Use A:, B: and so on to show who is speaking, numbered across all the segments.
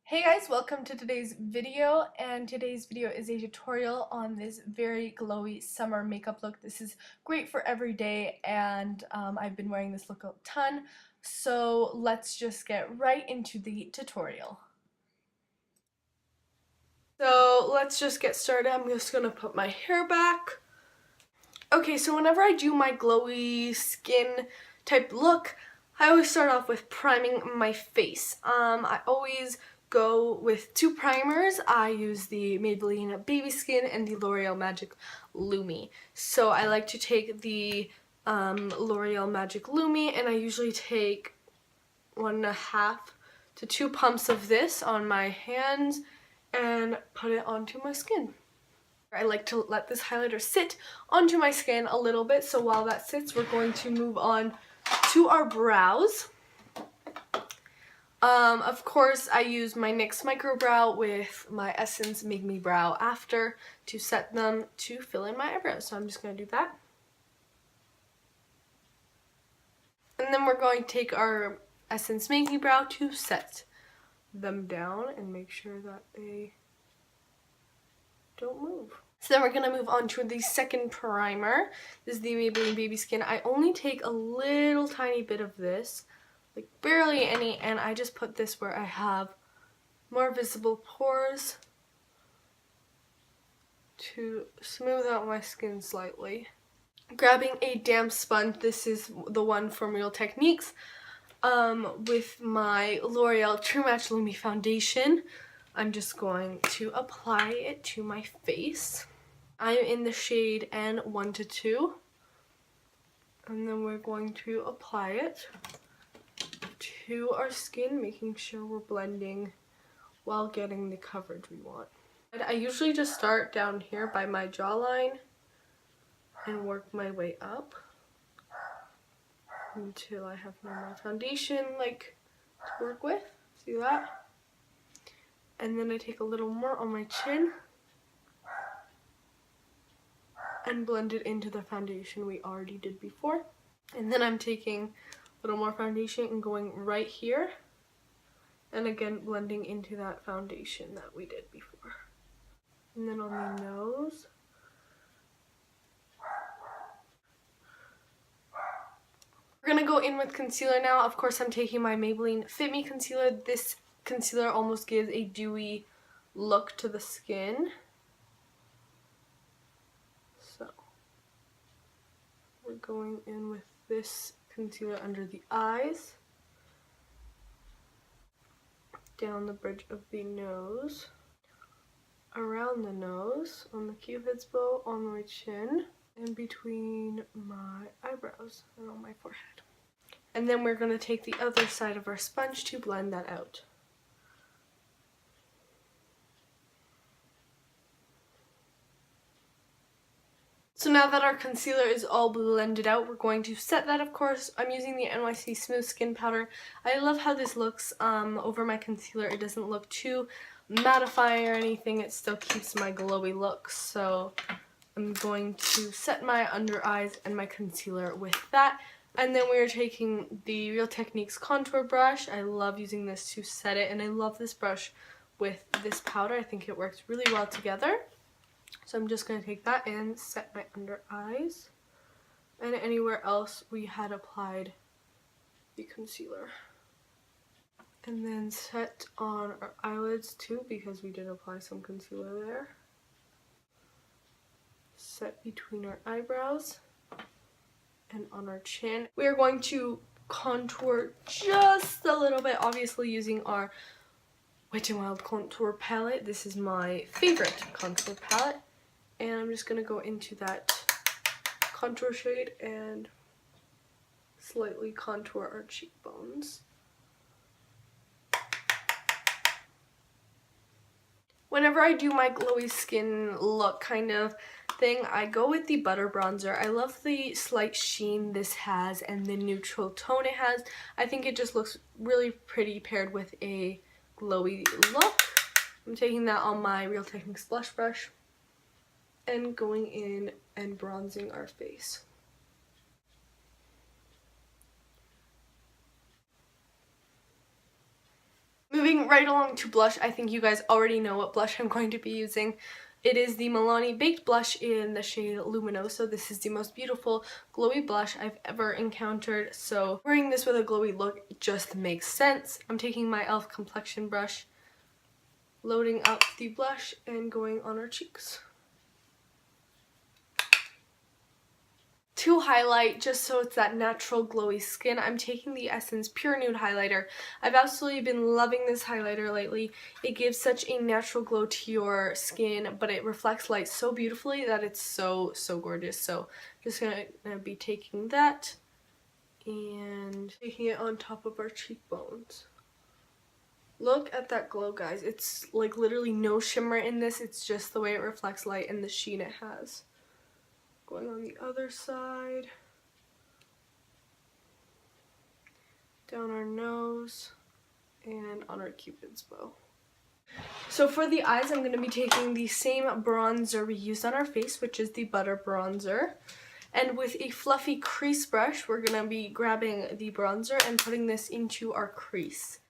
A: Hey guys, welcome to today's video, and today's video is a tutorial on this very glowy summer makeup look. This is great for every day, and I've been wearing this look a ton, so let's just get right into the tutorial. So let's just get started. I'm just going to put my hair back. Okay, so whenever I do my glowy skin type look, I always start off with priming my face. I always go with two primers. I use the Maybelline Baby Skin and the L'Oreal Magic Lumi. So I like to take the L'Oreal Magic Lumi, and I usually take 1.5 to 2 pumps of this on my hands and put it onto my skin. I like to let this highlighter sit onto my skin a little bit, so while that sits, we're going to move on to our brows. Of course, I use my NYX Micro Brow with my Essence Make Me Brow After to set them to fill in my eyebrows. So I'm just going to do that. And then we're going to take our Essence Make Me Brow to set them down and make sure that they don't move. So then we're going to move on to the second primer. This is the Maybelline Baby Skin. I only take a little tiny bit of this, like barely any, and I just put this where I have more visible pores to smooth out my skin slightly. Grabbing a damp sponge, this is the one from Real Techniques, with my L'Oreal True Match Lumi Foundation. I'm just going to apply it to my face. I'm in the shade N1 to 2. And then we're going to apply it to our skin, making sure we're blending while getting the coverage we want. I usually just start down here by my jawline and work my way up until I have no more foundation to work with. See that? And then I take a little more on my chin and blend it into the foundation we already did before. And then I'm taking a little more foundation and going right here, and again blending into that foundation that we did before. And then on the nose. We're gonna go in with concealer now. Of course, I'm taking my Maybelline Fit Me concealer. This concealer almost gives a dewy look to the skin. So we're going in with this concealer under the eyes, down the bridge of the nose, around the nose, on the cupid's bow, on my chin, and between my eyebrows and on my forehead. And then we're going to take the other side of our sponge to blend that out. So now that our concealer is all blended out, we're going to set that. Of course, I'm using the NYC Smooth Skin Powder. I love how this looks over my concealer. It doesn't look too mattifying or anything. It still keeps my glowy look. So I'm going to set my under eyes and my concealer with that. And then we're taking the Real Techniques contour brush. I love using this to set it, and I love this brush with this powder. I think it works really well together. So I'm just going to take that and set my under eyes and anywhere else we had applied the concealer. And then set on our eyelids too, because we did apply some concealer there. Set between our eyebrows and on our chin. We are going to contour just a little bit, obviously using our Wet n Wild contour palette. This is my favorite contour palette. And I'm just going to go into that contour shade and slightly contour our cheekbones. Whenever I do my glowy skin look kind of thing, I go with the butter bronzer. I love the slight sheen this has and the neutral tone it has. I think it just looks really pretty paired with a glowy look. I'm taking that on my Real Techniques blush brush and going in and bronzing our face. Moving right along to blush, I think you guys already know what blush I'm going to be using. It is the Milani Baked Blush in the shade Luminoso. This is the most beautiful glowy blush I've ever encountered, so wearing this with a glowy look just makes sense. I'm taking my e.l.f. complexion brush, loading up the blush, and going on our cheeks. To highlight, just so it's that natural glowy skin, I'm taking the Essence Pure Nude Highlighter. I've absolutely been loving this highlighter lately. It gives such a natural glow to your skin, but it reflects light so beautifully that it's so gorgeous. So I'm just gonna be taking that and taking it on top of our cheekbones. Look at that glow, guys. It's like literally no shimmer in this. It's just the way it reflects light and the sheen it has. Going on the other side, down our nose, and on our Cupid's bow. So for the eyes, I'm going to be taking the same bronzer we used on our face, which is the Butter Bronzer. And with a fluffy crease brush, we're going to be grabbing the bronzer and putting this into our crease.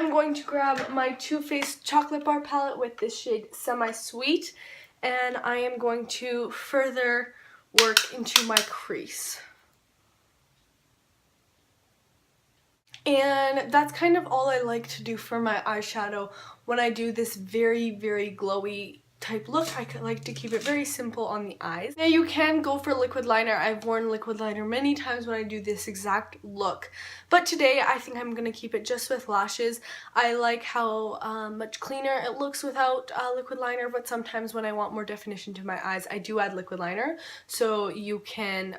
A: I'm going to grab my Too Faced Chocolate Bar palette with this shade Semi Sweet, and I am going to further work into my crease. And that's kind of all I like to do for my eyeshadow when I do this very glowy type look. I like to keep it very simple on the eyes. Now you can go for liquid liner. I've worn liquid liner many times when I do this exact look, but today I think I'm gonna keep it just with lashes. I like how much cleaner it looks without liquid liner, but sometimes when I want more definition to my eyes, I do add liquid liner, so you can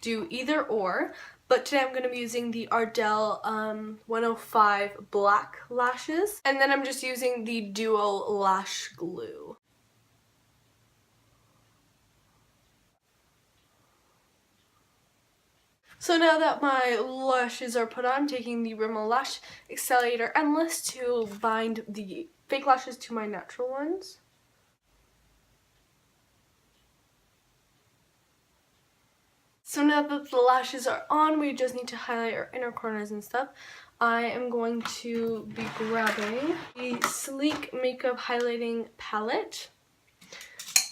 A: do either or. But today I'm going to be using the Ardell 105 black lashes. And then I'm just using the Duo Lash Glue. So now that my lashes are put on, I'm taking the Rimmel Lash Accelerator Endless to bind the fake lashes to my natural ones. So now that the lashes are on, we just need to highlight our inner corners and stuff. I am going to be grabbing the Sleek Makeup Highlighting Palette.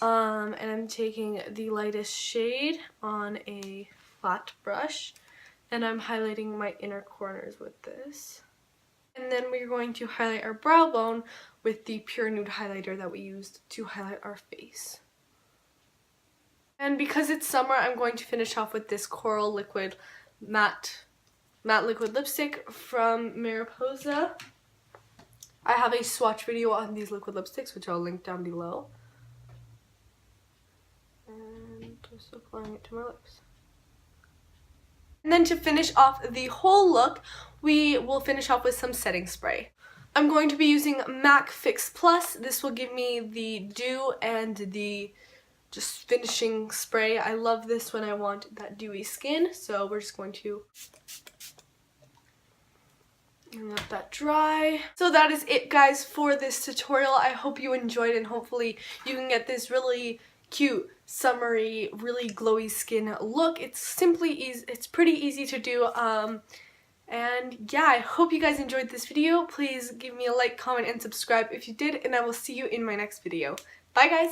A: And I'm taking the lightest shade on a flat brush. And I'm highlighting my inner corners with this. And then we're going to highlight our brow bone with the Pure Nude highlighter that we used to highlight our face. And because it's summer, I'm going to finish off with this Coral Liquid matte liquid lipstick from Mariposa. I have a swatch video on these liquid lipsticks, which I'll link down below. And just applying it to my lips. And then to finish off the whole look, we will finish off with some setting spray. I'm going to be using MAC Fix Plus. This will give me the dew and the just finishing spray. I love this when I want that dewy skin, so we're just going to let that dry. So that is it, guys, for this tutorial. I hope you enjoyed, and hopefully you can get this really cute, summery, really glowy skin look. It's pretty easy to do. And yeah, I hope you guys enjoyed this video. Please give me a like, comment, and subscribe if you did, and I will see you in my next video. Bye, guys!